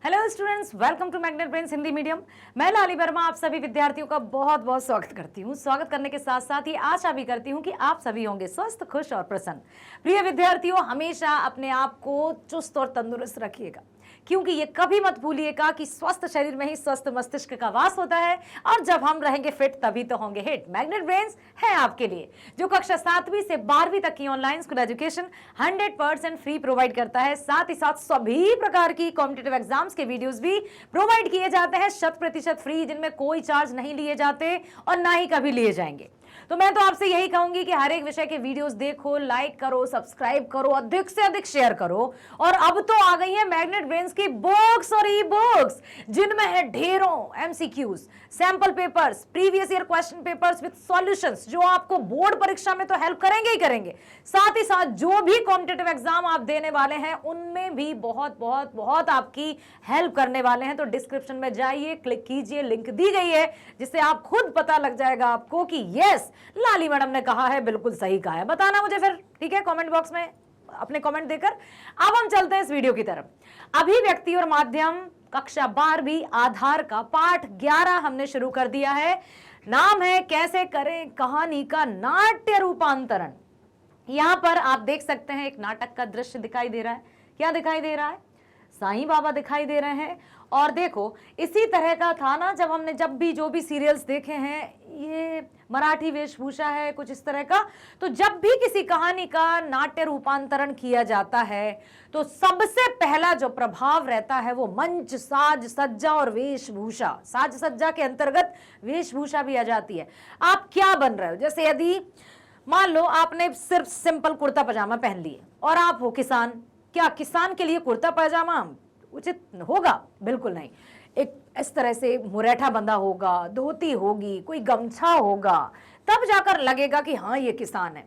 Hello students, welcome to Magnet Brains Hindi medium. मैं लाली वर्मा आप सभी विद्यार्थियों का बहुत बहुत स्वागत करती हूँ। स्वागत करने के साथ साथ ही आशा भी करती हूँ कि आप सभी होंगे स्वस्थ, खुश और प्रसन्न। प्रिय विद्यार्थियों, हमेशा अपने आप को चुस्त और तंदुरुस्त रखिएगा, क्योंकि ये कभी मत भूलिएगा कि स्वस्थ शरीर में ही स्वस्थ मस्तिष्क का वास होता है, और जब हम रहेंगे फिट तभी तो होंगे हिट। मैग्नेट ब्रेन्स है आपके लिए, जो कक्षा 7वीं से 12वीं तक की online school education 100% free provide करता है। साथ ही साथ सभी प्रकार की कॉम्पिटिटिव एग्जाम्स के वीडियोस भी प्रोवाइड किए जाते हैं 100% फ्री, जिनमें कोई चार्ज नहीं लिए जाते और ना ही कभी लिए जाएंगे। तो मैं तो आपसे यही कहूंगी कि हर एक विषय के वीडियोस देखो, लाइक करो, सब्सक्राइब करो, अधिक से अधिक शेयर करो। और अब तो आ गई है मैग्नेट ब्रेन्स की बुक्स और ई बुक्स, जिनमें है ढेरों MCQs, sample papers, previous year question papers with solutions, जो आपको बोर्ड परीक्षा में तो हेल्प करेंगे ही करेंगे, साथ ही साथ जो भी कॉम्पिटिटिव एग्जाम आप देने वाले हैं उनमें भी बहुत बहुत बहुत आपकी हेल्प करने वाले हैं। तो डिस्क्रिप्शन में जाइए, क्लिक कीजिए, लिंक दी गई है, जिससे आप खुद पता लग जाएगा आपको कि यस, लाली मैडम ने कहा है, बिल्कुल सही कहा है। बताना मुझे फिर, ठीक है, कमेंट बॉक्स में अपने कमेंट देकर। अब हम चलते हैं इस वीडियो की तरफ। अभिव्यक्ति और माध्यम कक्षा 12वीं आधार का पाठ 11 हमने शुरू कर दिया है। नाम है कैसे करें कहानी का नाट्य रूपांतरण। यहां पर आप देख सकते हैं एक नाटक का दृश्य दिखाई दे रहा है। क्या दिखाई दे रहा है? साईं बाबा दिखाई दे रहे हैं। और देखो, इसी तरह का था ना जब हमने जो भी सीरियल्स देखे हैं, ये मराठी वेशभूषा है कुछ इस तरह का। तो जब भी किसी कहानी का नाट्य रूपांतरण किया जाता है तो सबसे पहला जो प्रभाव रहता है वो मंच, साज सज्जा और वेशभूषा। साज सज्जा के अंतर्गत वेशभूषा भी आ जाती है। आप क्या बन रहे हो? जैसे यदि मान लो आपने सिर्फ सिंपल कुर्ता पजामा पहन लिए और आप हो किसान, क्या किसान के लिए कुर्ता पजामा उचित होगा? बिल्कुल नहीं। एक इस तरह से मुरेठा बंधा होगा, धोती होगी, कोई गमछा होगा, तब जाकर लगेगा कि हाँ ये किसान है।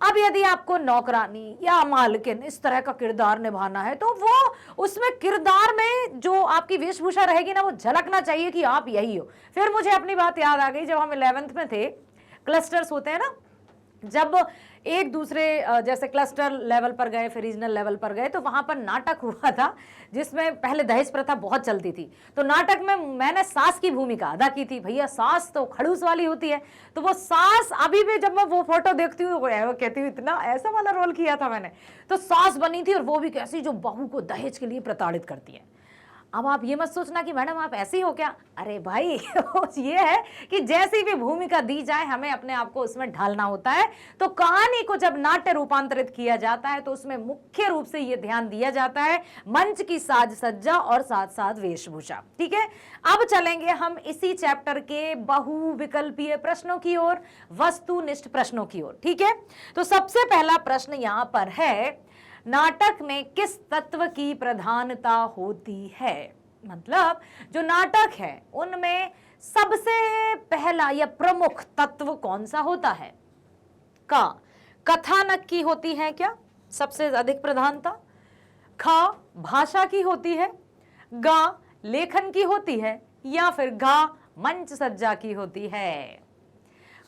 अब यदि आपको नौकरानी या मालकिन इस तरह का किरदार निभाना है तो वो उसमें किरदार में जो आपकी वेशभूषा रहेगी ना, वो झलकना चाहिए कि आप यही हो। फिर मुझे अपनी बात याद आ गई, जब हम 11th में थे, क्लस्टर्स होते हैं ना, जब एक दूसरे जैसे क्लस्टर लेवल पर गए, फिर रीजनल लेवल पर गए, तो वहां पर नाटक हुआ था जिसमें पहले दहेज प्रथा बहुत चलती थी। तो नाटक में मैंने सास की भूमिका अदा की थी। भैया सास तो खड़ूस वाली होती है, तो वो सास अभी भी जब मैं वो फोटो देखती हूँ वो कहती हूँ इतना ऐसा वाला रोल किया था मैंने। तो सास बनी थी और वो भी कैसी, जो बहू को दहेज के लिए प्रताड़ित करती है। अब आप ये मत सोचना कि मैडम आप ऐसी हो क्या। अरे भाई ये है कि जैसी भी भूमिका दी जाए हमें अपने आप को उसमें ढालना होता है। तो कहानी को जब नाट्य रूपांतरित किया जाता है तो उसमें मुख्य रूप से ये ध्यान दिया जाता है मंच की साज सज्जा और साथ साथ वेशभूषा। ठीक है, अब चलेंगे हम इसी चैप्टर के बहुविकल्पीय प्रश्नों की ओर, वस्तुनिष्ठ प्रश्नों की ओर। ठीक है, तो सबसे पहला प्रश्न यहां पर है, नाटक में किस तत्व की प्रधानता होती है? मतलब जो नाटक है उनमें सबसे पहला या प्रमुख तत्व कौन सा होता है? का कथानक की होती है क्या सबसे अधिक प्रधानता? खा भाषा की होती है? गा लेखन की होती है? या फिर गा मंच सज्जा की होती है?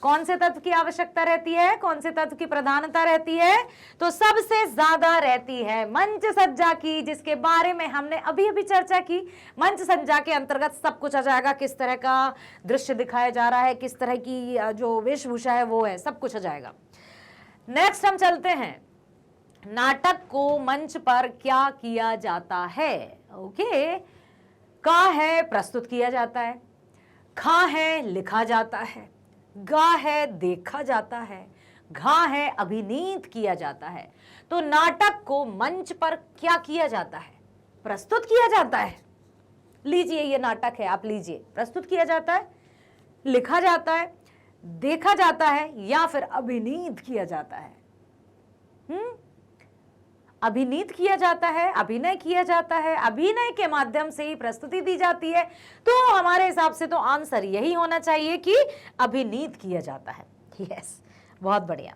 कौन से तत्व की आवश्यकता रहती है? कौन से तत्व की प्रधानता रहती है? तो सबसे ज्यादा रहती है मंच सज्जा की, जिसके बारे में हमने अभी अभी चर्चा की। मंच सज्जा के अंतर्गत सब कुछ आ जाएगा, किस तरह का दृश्य दिखाया जा रहा है, किस तरह की जो वेशभूषा है वो है, सब कुछ आ जाएगा। नेक्स्ट हम चलते हैं, नाटक को मंच पर क्या किया जाता है? ओके, का है प्रस्तुत किया जाता है, खा है लिखा जाता है, गा है देखा जाता है, घा है अभिनीत किया जाता है। तो नाटक को मंच पर क्या किया जाता है? प्रस्तुत किया जाता है। लीजिए ये नाटक है, आप लीजिए, प्रस्तुत किया जाता है, लिखा जाता है, देखा जाता है, या फिर अभिनीत किया जाता है? अभिनीत किया जाता है, अभिनय किया जाता है, अभिनय के माध्यम से ही प्रस्तुति दी जाती है। तो हमारे हिसाब से तो आंसर यही होना चाहिए कि अभिनीत किया जाता है। यस, बहुत बढ़िया।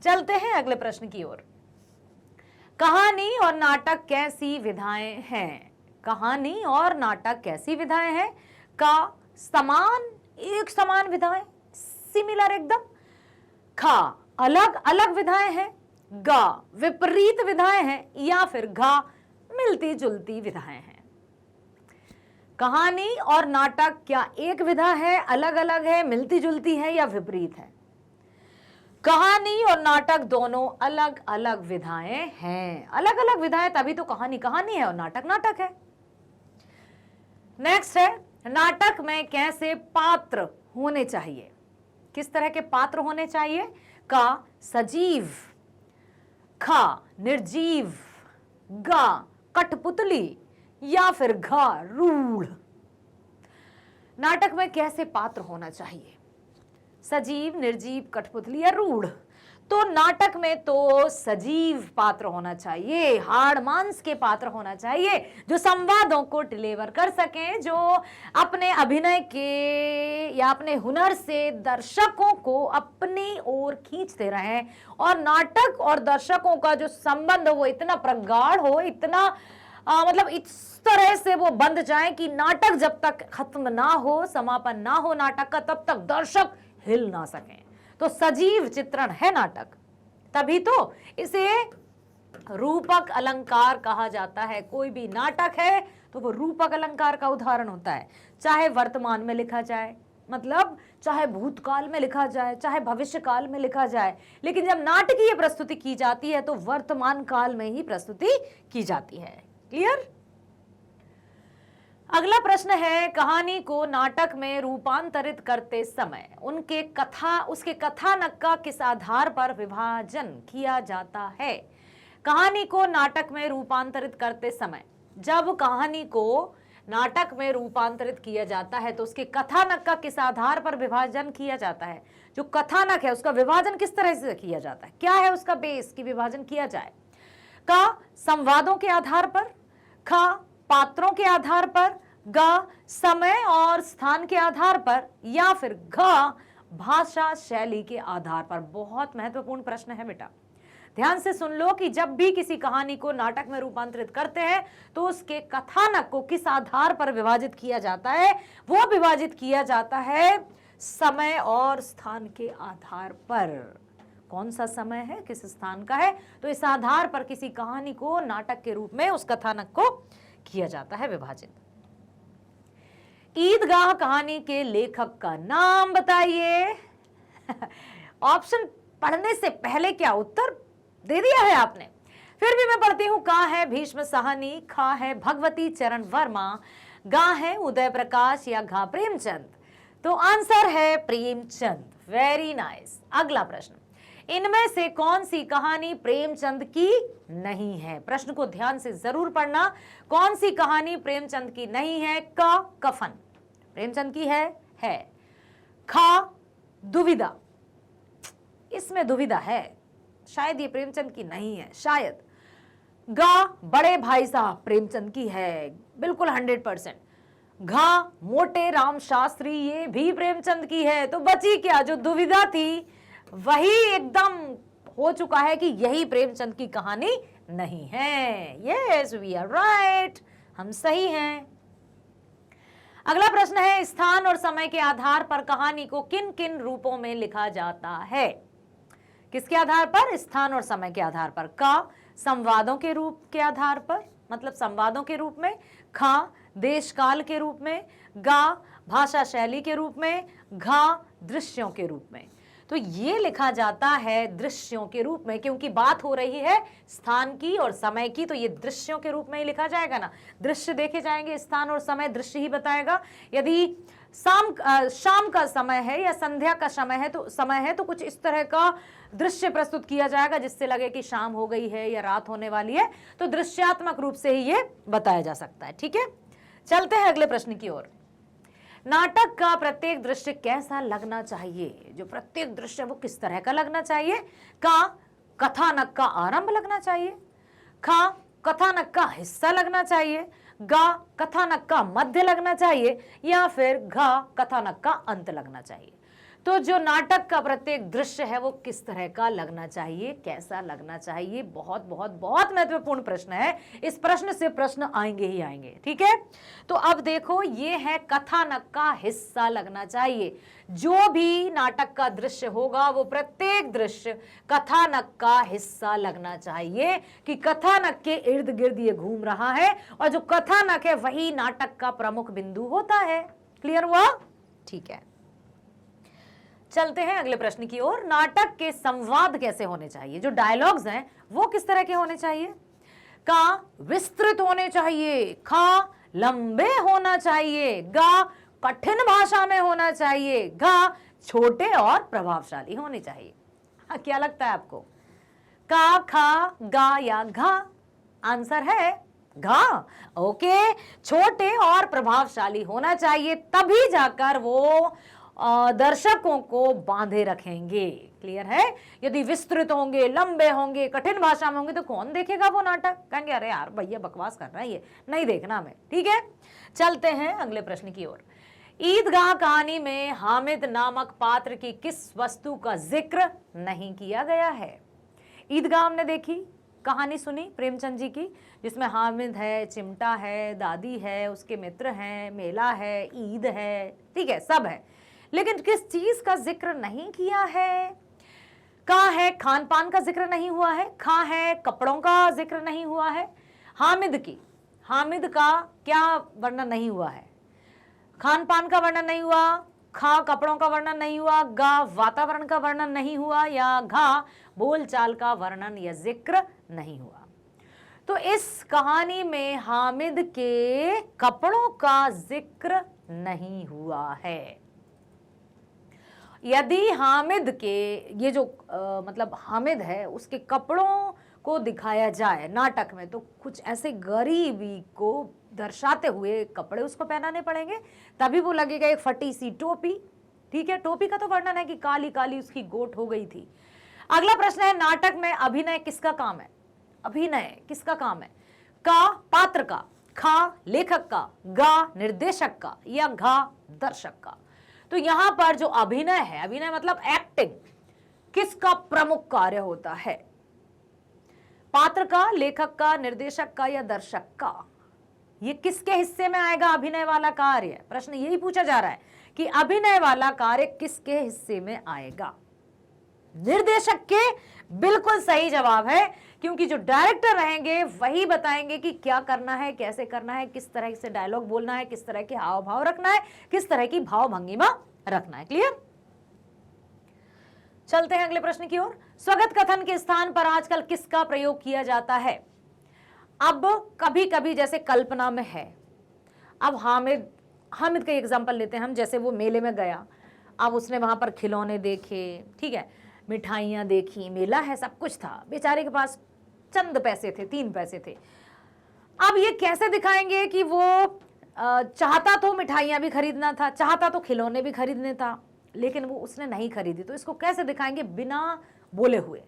चलते हैं अगले प्रश्न की ओर। कहानी और नाटक कैसी विधाएं हैं? कहानी और नाटक कैसी विधाएं हैं? का समान, एक समान विधाएं, सिमिलर एकदम। खा अलग अलग विधाएं हैं, गा विपरीत विधाएं हैं, या फिर घा मिलती जुलती विधाएं हैं। कहानी और नाटक क्या एक विधा है, अलग अलग है, मिलती जुलती है या विपरीत है? कहानी और नाटक दोनों अलग अलग विधाएं हैं। अलग अलग विधाएं तभी तो कहानी कहानी है और नाटक नाटक है। नेक्स्ट है, नाटक में कैसे पात्र होने चाहिए? किस तरह के पात्र होने चाहिए? का सजीव, खा निर्जीव, गा कठपुतली या फिर घा रूढ़। नाटक में कैसे पात्र होना चाहिए? सजीव, निर्जीव, कठपुतली या रूढ़? तो नाटक में तो सजीव पात्र होना चाहिए, हाड़ मांस के पात्र होना चाहिए, जो संवादों को डिलीवर कर सकें, जो अपने अभिनय के या अपने हुनर से दर्शकों को अपनी ओर खींचते रहें और नाटक और दर्शकों का जो संबंध वो इतना प्रगाढ़ हो, इतना मतलब इस तरह से वो बंध जाए कि नाटक जब तक खत्म ना हो, समापन ना हो नाटक का, तब तक दर्शक हिल ना सकें। तो सजीव चित्रण है नाटक, तभी तो इसे रूपक अलंकार कहा जाता है। कोई भी नाटक है तो वो रूपक अलंकार का उदाहरण होता है। चाहे वर्तमान में लिखा जाए, मतलब चाहे भूतकाल में लिखा जाए, चाहे भविष्य काल में लिखा जाए, लेकिन जब नाटकीय प्रस्तुति की जाती है तो वर्तमान काल में ही प्रस्तुति की जाती है। क्लियर? अगला प्रश्न है, कहानी को नाटक में रूपांतरित करते समय उसके कथानक का किस आधार पर विभाजन किया जाता है? कहानी को नाटक में रूपांतरित करते समय, जब कहानी को नाटक में रूपांतरित किया जाता है तो उसके कथानक का किस आधार पर विभाजन किया जाता है? जो कथानक है उसका विभाजन किस तरह से किया जाता है? क्या है उसका बेस कि विभाजन किया जाए? का संवादों के आधार पर, खा पात्रों के आधार पर, गा समय और स्थान के आधार पर, या फिर घ भाषा शैली के आधार पर? बहुत महत्वपूर्ण प्रश्न है बेटा, ध्यान से सुन लो कि जब भी किसी कहानी को नाटक में रूपांतरित करते हैं तो उसके कथानक को किस आधार पर विभाजित किया जाता है? वो विभाजित किया जाता है समय और स्थान के आधार पर। कौन सा समय है, किस स्थान का है, तो इस आधार पर किसी कहानी को नाटक के रूप में उस कथानक को किया जाता है विभाजित। ईदगाह कहानी के लेखक का नाम बताइए। ऑप्शन पढ़ने से पहले क्या उत्तर दे दिया है आपने, फिर भी मैं पढ़ती हूं। का है भीष्म साहनी, खा है भगवती चरण वर्मा, गा है उदय प्रकाश या घा प्रेमचंद? तो आंसर है प्रेमचंद। Very nice. अगला प्रश्न, इनमें से कौन सी कहानी प्रेमचंद की नहीं है? प्रश्न को ध्यान से जरूर पढ़ना। कौन सी कहानी प्रेमचंद की नहीं है? का कफन प्रेमचंद की है। खा दुविधा, इसमें दुविधा है, शायद ये प्रेमचंद की नहीं है, शायद। गा बड़े भाई साहब प्रेमचंद की है, बिल्कुल 100%। घा मोटे राम शास्त्री, ये भी प्रेमचंद की है। तो बची क्या? जो दुविधा थी वही एकदम हो चुका है कि यही प्रेमचंद की कहानी नहीं है। यस, वी आर राइट, हम सही हैं। अगला प्रश्न है, स्थान और समय के आधार पर कहानी को किन किन रूपों में लिखा जाता है? किसके आधार पर? स्थान और समय के आधार पर। का संवादों के रूप के आधार पर, मतलब संवादों के रूप में। खा देश काल के रूप में। गा भाषा शैली के रूप में। घा दृश्यों के रूप में। तो ये लिखा जाता है दृश्यों के रूप में, क्योंकि बात हो रही है स्थान की और समय की, तो ये दृश्यों के रूप में ही लिखा जाएगा ना। दृश्य देखे जाएंगे, स्थान और समय दृश्य ही बताएगा। यदि शाम का समय है या संध्या का समय है तो कुछ इस तरह का दृश्य प्रस्तुत किया जाएगा जिससे लगे कि शाम हो गई है या रात होने वाली है। तो दृश्यात्मक रूप से ही ये बताया जा सकता है। ठीक है, चलते हैं अगले प्रश्न की ओर। नाटक का प्रत्येक दृश्य कैसा लगना चाहिए? जो प्रत्येक दृश्य वो किस तरह का लगना चाहिए? का कथानक का आरंभ लगना चाहिए। खा कथानक का हिस्सा लगना चाहिए। गा कथानक का मध्य लगना चाहिए, या फिर घा कथानक का अंत लगना चाहिए। तो जो नाटक का प्रत्येक दृश्य है वो किस तरह का लगना चाहिए, कैसा लगना चाहिए, बहुत बहुत बहुत महत्वपूर्ण प्रश्न है। इस प्रश्न से प्रश्न आएंगे ही आएंगे, ठीक है। तो अब देखो, ये है कथानक का हिस्सा लगना चाहिए। जो भी नाटक का दृश्य होगा वो प्रत्येक दृश्य कथानक का हिस्सा लगना चाहिए, कि कथानक के इर्द गिर्द ये घूम रहा है और जो कथानक है वही नाटक का प्रमुख बिंदु होता है। क्लियर हुआ? ठीक है, चलते हैं अगले प्रश्न की ओर। नाटक के संवाद कैसे होने चाहिए, जो डायलॉग्स हैं वो किस तरह के होने चाहिए? का विस्तृत होने चाहिए, खा लंबे होना चाहिए, गा कठिन भाषा में होना चाहिए, गा छोटे और प्रभावशाली होने चाहिए। हाँ, क्या लगता है आपको, का, खा, गा या घा? आंसर है घा। ओके, छोटे और प्रभावशाली होना चाहिए, तभी जाकर वो दर्शकों को बांधे रखेंगे। क्लियर है? यदि विस्तृत होंगे, लंबे होंगे, कठिन भाषा में होंगे तो कौन देखेगा वो नाटक? कहेंगे अरे यार भैया बकवास कर रहा है, ये नहीं देखना हमें। ठीक है, चलते हैं अगले प्रश्न की ओर। ईदगाह कहानी में हामिद नामक पात्र की किस वस्तु का जिक्र नहीं किया गया है? ईदगाह हमने देखी, कहानी सुनी प्रेमचंद जी की, जिसमें हामिद है, चिमटा है, दादी है, उसके मित्र हैं, मेला है, ईद है, ठीक है, सब है, लेकिन किस चीज का जिक्र नहीं किया है? का है खान पान का जिक्र नहीं हुआ है, खा है कपड़ों का जिक्र नहीं हुआ है, हामिद का क्या वर्णन नहीं हुआ है? खान पान का वर्णन नहीं हुआ, खा कपड़ों का वर्णन नहीं हुआ, गा वातावरण का वर्णन नहीं हुआ, या घा बोलचाल का वर्णन या जिक्र नहीं हुआ। तो इस कहानी में हामिद के कपड़ों का जिक्र नहीं हुआ है। यदि हामिद के ये जो मतलब हामिद है उसके कपड़ों को दिखाया जाए नाटक में, तो कुछ ऐसे गरीबी को दर्शाते हुए कपड़े उसको पहनाने पड़ेंगे, तभी वो लगेगा एक फटी सी टोपी। ठीक है, टोपी का तो वर्णन है कि काली काली उसकी गोट हो गई थी। अगला प्रश्न है, नाटक में अभिनय किसका काम है? अभिनय किसका काम है? का पात्र का, खा लेखक का, गा निर्देशक का, या घा दर्शक का? तो यहां पर जो अभिनय है, अभिनय मतलब एक्टिंग, किसका प्रमुख कार्य होता है? पात्र का, लेखक का, निर्देशक का, या दर्शक का? ये किसके हिस्से में आएगा अभिनय वाला कार्य? प्रश्न यही पूछा जा रहा है कि अभिनय वाला कार्य किसके हिस्से में आएगा? निर्देशक के। बिल्कुल सही जवाब है, क्योंकि जो डायरेक्टर रहेंगे वही बताएंगे कि क्या करना है, कैसे करना है, किस तरह से डायलॉग बोलना है, किस तरह के हाव भाव रखना है, किस तरह की भाव भंगिमा रखना है। क्लियर? चलते हैं अगले प्रश्न की ओर। स्वगत कथन के स्थान पर आजकल किसका प्रयोग किया जाता है? अब कभी कभी जैसे कल्पना में है, अब हामिद का एग्जांपल लेते हैं हम, जैसे वो मेले में गया, अब उसने वहां पर खिलौने देखे, ठीक है, मिठाइयां देखी, मेला है, सब कुछ था, बेचारे के पास चंद पैसे थे, 3 पैसे थे। अब ये कैसे दिखाएंगे कि वो चाहता तो मिठाइयां भी खरीदना था, चाहता तो खिलौने भी खरीदने था, लेकिन वो उसने नहीं खरीदी, तो इसको कैसे दिखाएंगे बिना बोले हुए?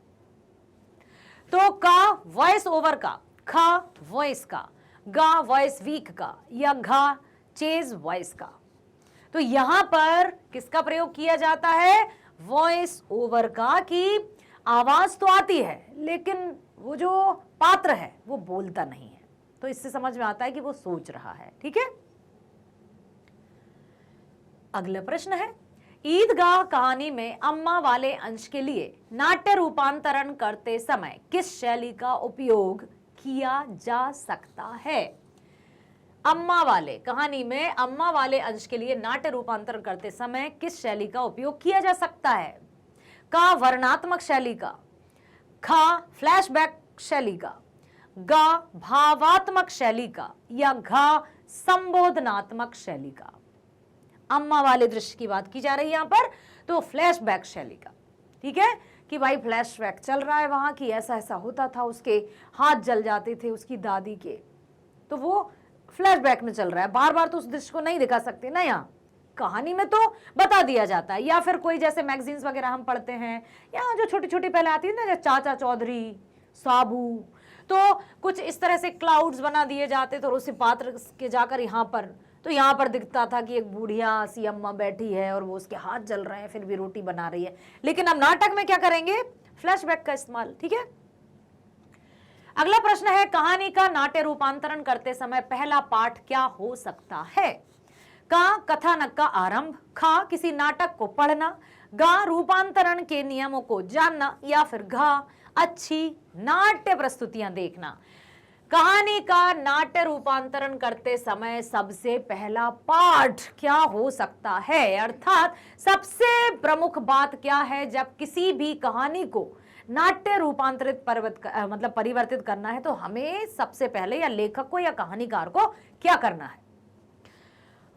तो का वॉइस ओवर का, खा वॉइस का, गा वॉइस वीक का, या घा चेज वॉइस का? तो यहां पर किसका प्रयोग किया जाता है? वॉइस ओवर का, कि आवाज तो आती है लेकिन वो जो पात्र है वो बोलता नहीं है, तो इससे समझ में आता है कि वो सोच रहा है। ठीक है, अगला प्रश्न है, ईदगाह कहानी में अम्मा वाले अंश के लिए नाट्य रूपांतरण करते समय किस शैली का उपयोग किया जा सकता है? अम्मा वाले कहानी में अम्मा वाले अंश के लिए नाट्य रूपांतरण करते समय किस शैली का उपयोग किया जा सकता है? का वर्णात्मक शैली का, खा फ्लैशबैक शैली का, गा भावात्मक शैली का, या घा संबोधनात्मक शैली का? अम्मा वाले दृश्य की बात की जा रही है यहां पर, तो फ्लैशबैक शैली का। ठीक है, कि भाई फ्लैशबैक चल रहा है वहां की, ऐसा ऐसा होता था, उसके हाथ जल जाते थे उसकी दादी के, तो वो फ्लैशबैक में चल रहा है, बार बार तो उस दृश्य को नहीं दिखा सकते ना, यहाँ कहानी में तो बता दिया जाता है। या फिर कोई जैसे मैगजीन्स वगैरह हम पढ़ते हैं, या जो छोटी छोटी पहले आती है ना, जैसे चाचा चौधरी, साबू, तो कुछ इस तरह से क्लाउड्स बना दिए जाते, तो उसी पात्र के जाकर यहाँ पर तो यहाँ पर दिखता था कि एक बूढ़िया सी अम्मा बैठी है और वो उसके हाथ जल रहे हैं फिर भी रोटी बना रही है। लेकिन अब नाटक में क्या करेंगे, फ्लैशबैक का इस्तेमाल। ठीक है, अगला प्रश्न है, कहानी का नाट्य रूपांतरण करते समय पहला पाठ क्या हो सकता है? का कथानक का आरंभ, खा किसी नाटक को पढ़ना, गा रूपांतरण के नियमों को जानना, या फिर घा अच्छी नाट्य प्रस्तुतियां देखना। कहानी का नाट्य रूपांतरण करते समय सबसे पहला पाठ क्या हो सकता है, अर्थात सबसे प्रमुख बात क्या है जब किसी भी कहानी को नाट्य रूपांतरित परिवर्तित करना है, तो हमें सबसे पहले या लेखक को या कहानीकार को क्या करना है?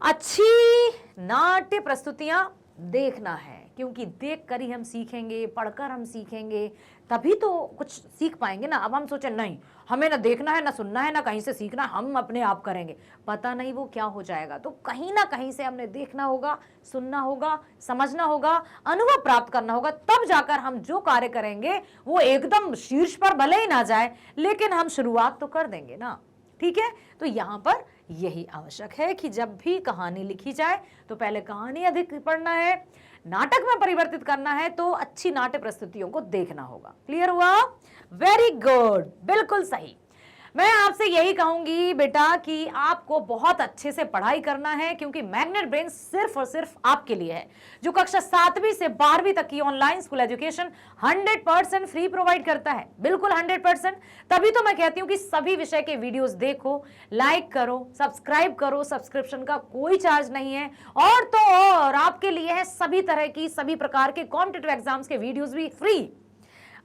अच्छी नाट्य प्रस्तुतियां देखना है, क्योंकि देखकर ही हम सीखेंगे, पढ़कर हम सीखेंगे, तभी तो कुछ सीख पाएंगे ना। अब हम सोचे नहीं, हमें ना देखना है, ना सुनना है, ना कहीं से सीखना, हम अपने आप करेंगे, पता नहीं वो क्या हो जाएगा। तो कहीं ना कहीं से हमने देखना होगा, सुनना होगा, समझना होगा, अनुभव प्राप्त करना होगा, तब जाकर हम जो कार्य करेंगे वो एकदम शीर्ष पर भले ही ना जाए, लेकिन हम शुरुआत तो कर देंगे ना। ठीक है, तो यहां पर यही आवश्यक है कि जब भी कहानी लिखी जाए तो पहले कहानी अधिक पढ़ना है, नाटक में परिवर्तित करना है तो अच्छी नाट्य प्रस्तुतियों को देखना होगा। क्लियर हुआ? वेरी गुड, बिल्कुल सही। मैं आपसे यही कहूंगी बेटा कि आपको बहुत अच्छे से पढ़ाई करना है, क्योंकि मैग्नेट ब्रेन सिर्फ और सिर्फ आपके लिए है, जो कक्षा 7वीं से 12वीं तक की online school education 100% free provide करता है। बिल्कुल 100%। तभी तो मैं कहती हूं कि सभी विषय के वीडियोस देखो, लाइक करो, सब्सक्राइब करो, सब्सक्रिप्शन का कोई चार्ज नहीं है। और तो और आपके लिए है सभी तरह की, सभी प्रकार के कॉम्पिटिटिव एग्जाम्स के वीडियोस भी फ्री।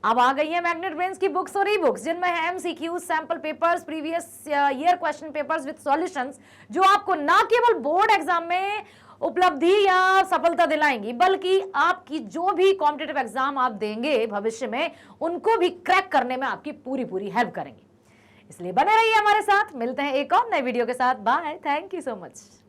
अब आ गई है मैग्नेट ब्रेन्स की बुक्स और ई बुक्स, जिनमें है MCQ, sample papers, previous year question papers with solutions, जो आपको ना केवल बोर्ड एग्जाम में उपलब्धि या सफलता दिलाएंगी, बल्कि आपकी जो भी कॉम्पिटिटिव एग्जाम आप देंगे भविष्य में, उनको भी क्रैक करने में आपकी पूरी हेल्प करेंगी। इसलिए बने रहिए हमारे साथ। मिलते हैं एक और नए वीडियो के साथ। Bye, thank you so much.